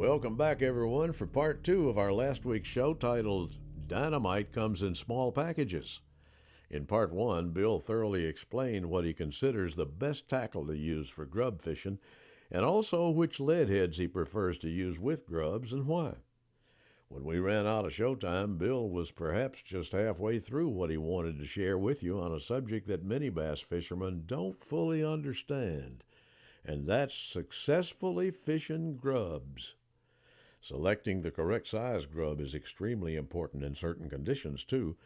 Welcome back, everyone, for part 2 of our last week's show titled Dynamite Comes in Small Packages. In part 1, Bill thoroughly explained what he considers the best tackle to use for grub fishing, and also which lead heads he prefers to use with grubs and why. When we ran out of showtime, Bill was perhaps just halfway through what he wanted to share with you on a subject that many bass fishermen don't fully understand, and that's successfully fishing grubs. Selecting the correct size grub is extremely important in certain conditions, too.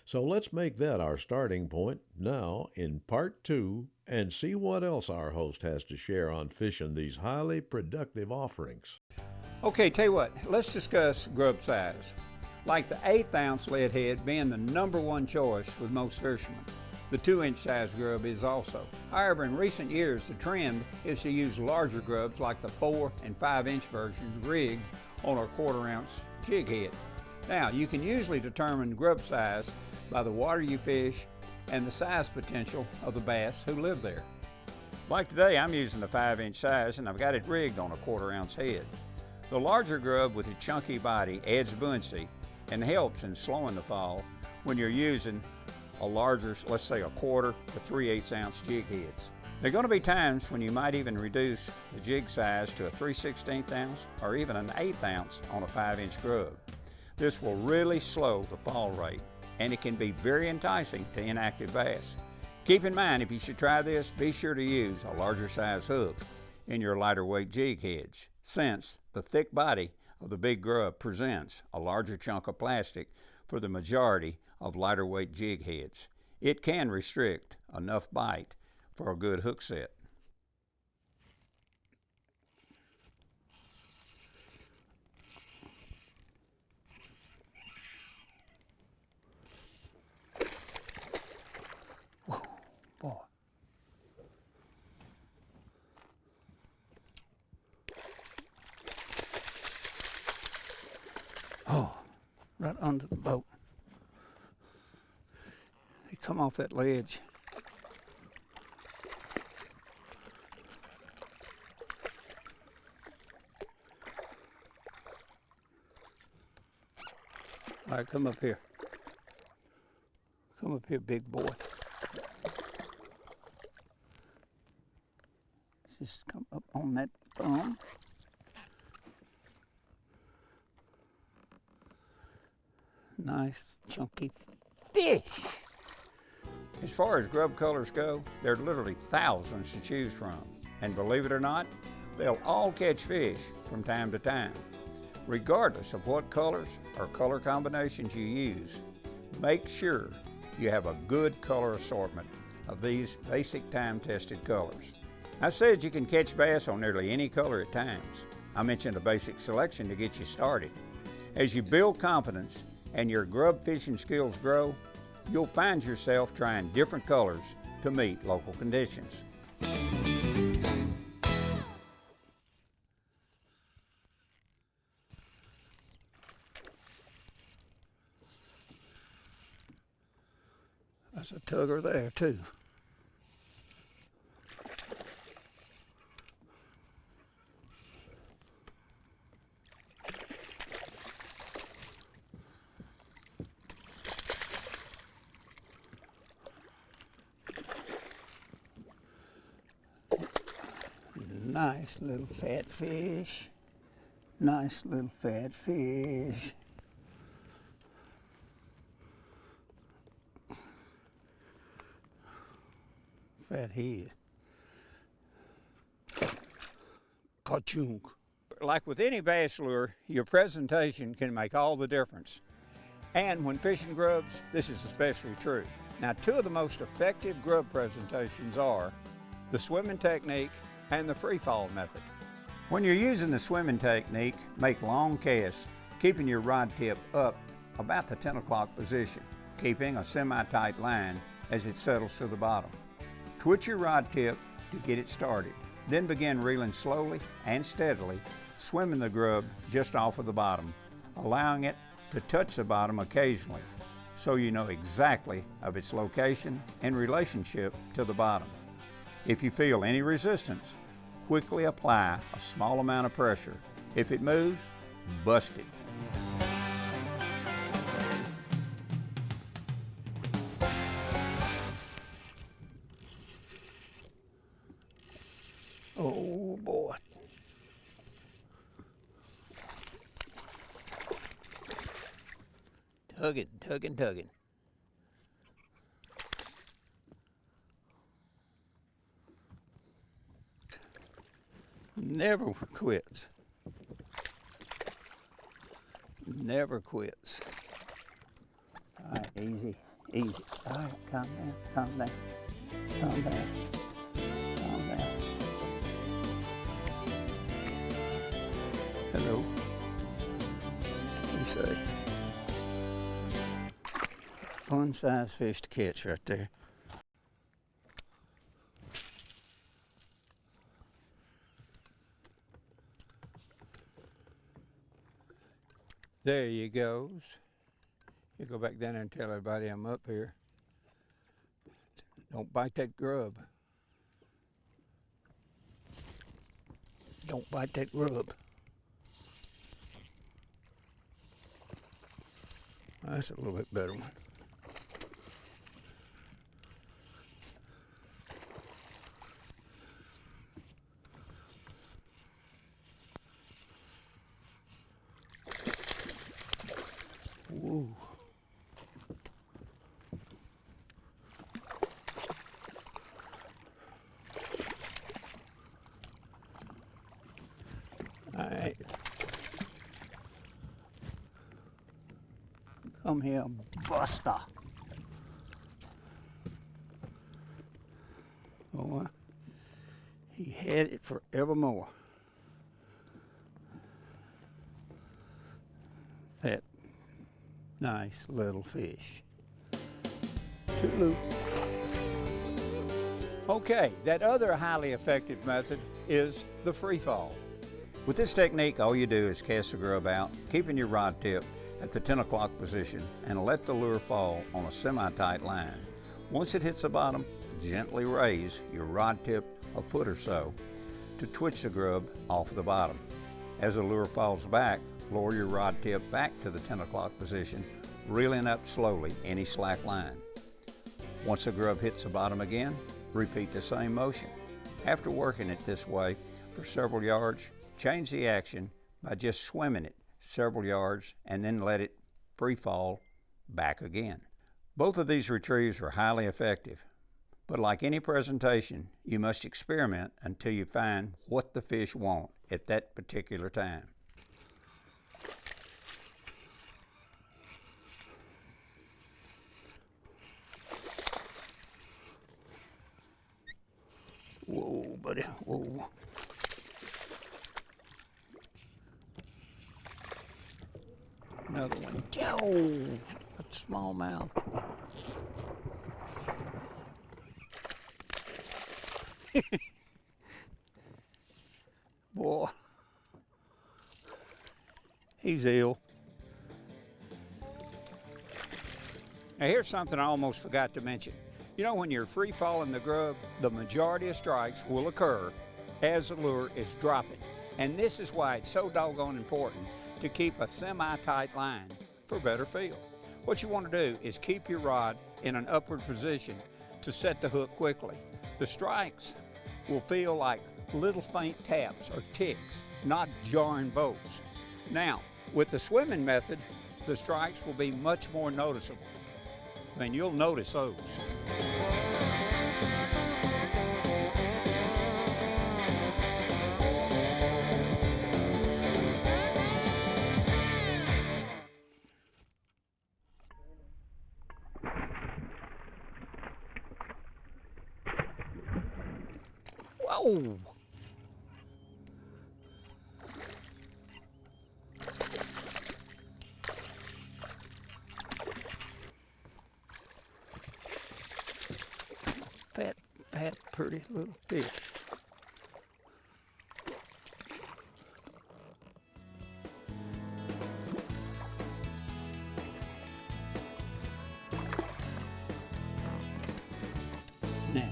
So let's make that our starting point now in part 2 and see what else our host has to share on fishing these highly productive offerings. Okay, tell you what, let's discuss grub size. Like the 1/8 ounce lead head being the #1 choice with most fishermen. The 2-inch size grub is also. However, in recent years, the trend is to use larger grubs like the 4 and 5-inch versions rigged on a 1/4 ounce jig head. Now, you can usually determine grub size by the water you fish and the size potential of the bass who live there. Like today, I'm using the 5-inch size and I've got it rigged on a 1/4 ounce head. The larger grub with a chunky body adds buoyancy and helps in slowing the fall when you're using a larger, let's say a 1/4 to 3/8 ounce jig heads. There are going to be times when you might even reduce the jig size to a 3/16 ounce or even an 1/8 ounce on a 5-inch grub. This will really slow the fall rate, and it can be very enticing to inactive bass. Keep in mind, if you should try this, be sure to use a larger size hook in your lighter weight jig heads, since the thick body of the big grub presents a larger chunk of plastic for the majority of lighter weight jig heads. It can restrict enough bite for a good hook set. Whoa, boy. Oh, right under the boat. He come off that ledge. All right, come up here. Come up here, big boy. Just come up on that thumb. Nice, chunky fish. As far as Grub Colors go, there are literally thousands to choose from. And believe it or not, they'll all catch fish from time to time. Regardless of what colors or color combinations you use, make sure you have a good color assortment of these basic time-tested colors. I said you can catch bass on nearly any color at times. I mentioned a basic selection to get you started. As you build confidence and your grub fishing skills grow, you'll find yourself trying different colors to meet local conditions. That's a tugger there too. Nice little fat fish. Nice little fat fish. Fat head. Ka-chunk. Like with any bass lure, your presentation can make all the difference. And when fishing grubs, this is especially true. Now, 2 of the most effective grub presentations are the swimming technique and the free fall method. When you're using the swimming technique, make long casts, keeping your rod tip up about the 10 o'clock position, keeping a semi-tight line as it settles to the bottom. Twitch your rod tip to get it started, then begin reeling slowly and steadily, swimming the grub just off of the bottom, allowing it to touch the bottom occasionally so you know exactly of its location and relationship to the bottom. If you feel any resistance, quickly apply a small amount of pressure If it moves, bust it. Oh boy. Tugging, tugging, tugging. Never quits. Never quits. All right, easy, easy. All right, calm down, calm down, calm down, calm down. Hello. What do you say? Fun size fish to catch right there. There you goes. You go back down there and tell everybody I'm up here. Don't bite that grub. Don't bite that grub. That's a little bit better one. Whoa. All right. Come here, Buster. Boy, he had it forevermore. That nice little fish. Toodaloo. Okay, that other highly effective method is the free fall. With this technique, all you do is cast the grub out, keeping your rod tip at the 10 o'clock position, and let the lure fall on a semi-tight line. Once it hits the bottom, gently raise your rod tip a foot or so to twitch the grub off the bottom. As the lure falls back, lower your rod tip back to the 10 o'clock position, reeling up slowly any slack line. Once the grub hits the bottom again, repeat the same motion. After working it this way for several yards, change the action by just swimming it several yards and then let it free fall back again. Both of these retrieves are highly effective, but like any presentation, you must experiment until you find what the fish want at that particular time. Whoa, buddy, whoa. Another one. Oh, that's smallmouth. Boy, he's ill. Now here's something I almost forgot to mention. You know, when you're free falling the grub, the majority of strikes will occur as the lure is dropping. And this is why it's so doggone important to keep a semi-tight line for better feel. What you want to do is keep your rod in an upward position to set the hook quickly. The strikes will feel like little faint taps or ticks, not jarring bolts. Now, with the swimming method, the strikes will be much more noticeable. I mean, you'll notice those. Whoa! Fat, pretty little fish. Now,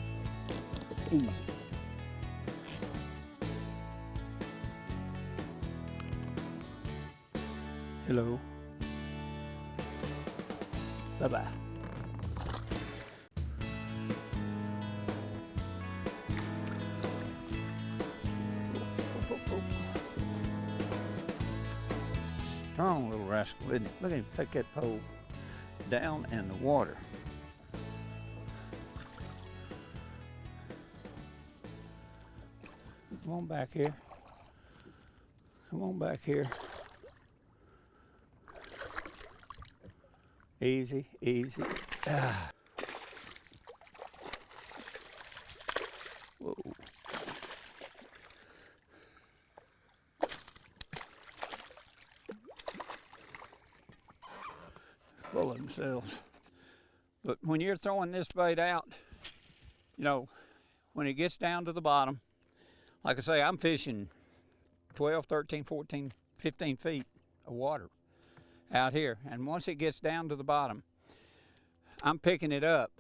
easy. Hello. Bye-bye. Strong little rascal, isn't it? Look at him take that pole down in the water. Come on back here. Come on back here. Easy, easy. Ah. Whoa. Full of themselves. But when you're throwing this bait out, you know, when it gets down to the bottom, like I say, I'm fishing 12, 13, 14, 15 feet of water out here. And once it gets down to the bottom, I'm picking it up.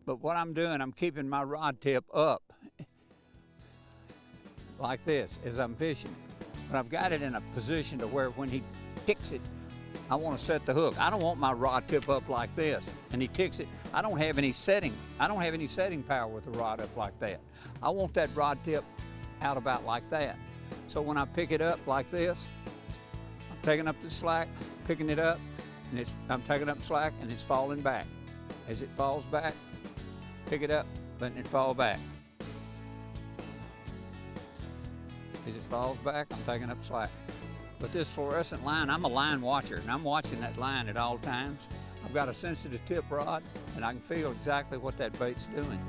But what I'm doing, I'm keeping my rod tip up like this as I'm fishing. But I've got it in a position to where when he ticks it, I want to set the hook. I don't want my rod tip up like this. And he ticks it. I don't have any setting power with the rod up like that. I want that rod tip out about like that. So when I pick it up like this, I'm taking up the slack, picking it up, and I'm taking up slack and it's falling back. As it falls back, pick it up, letting it fall back. As it falls back, I'm taking up slack. But this fluorescent line, I'm a line watcher, and I'm watching that line at all times. I've got a sensitive tip rod, and I can feel exactly what that bait's doing.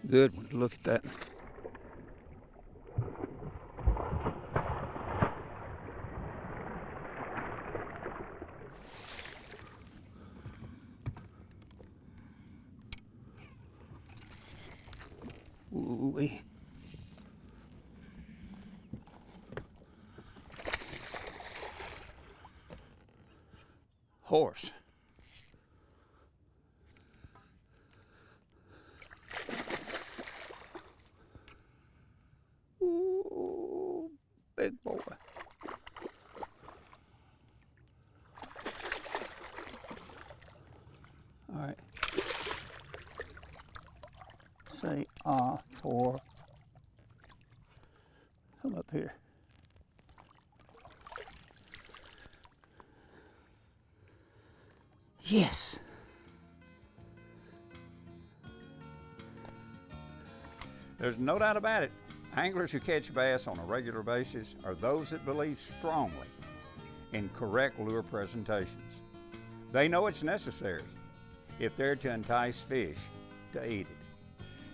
Good one, look at that. Ooh-wee. Horse. Ooh, big boy. All right. Say for. Come up here. Yes. There's no doubt about it. Anglers who catch bass on a regular basis are those that believe strongly in correct lure presentations. They know it's necessary if they're to entice fish to eat it.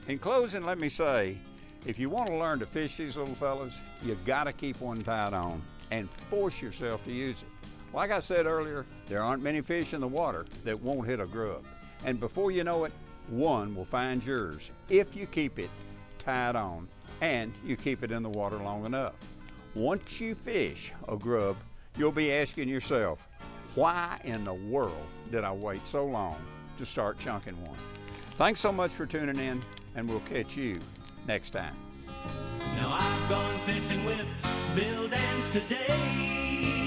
In closing, let me say, if you want to learn to fish these little fellas, you gotta keep one tied on and force yourself to use it. Like I said earlier, there aren't many fish in the water that won't hit a grub. And before you know it, one will find yours if you keep it tied on and you keep it in the water long enough. Once you fish a grub, you'll be asking yourself, why in the world did I wait so long to start chunking one? Thanks so much for tuning in, and we'll catch you next time. Now I've gone fishing with Bill Dance today.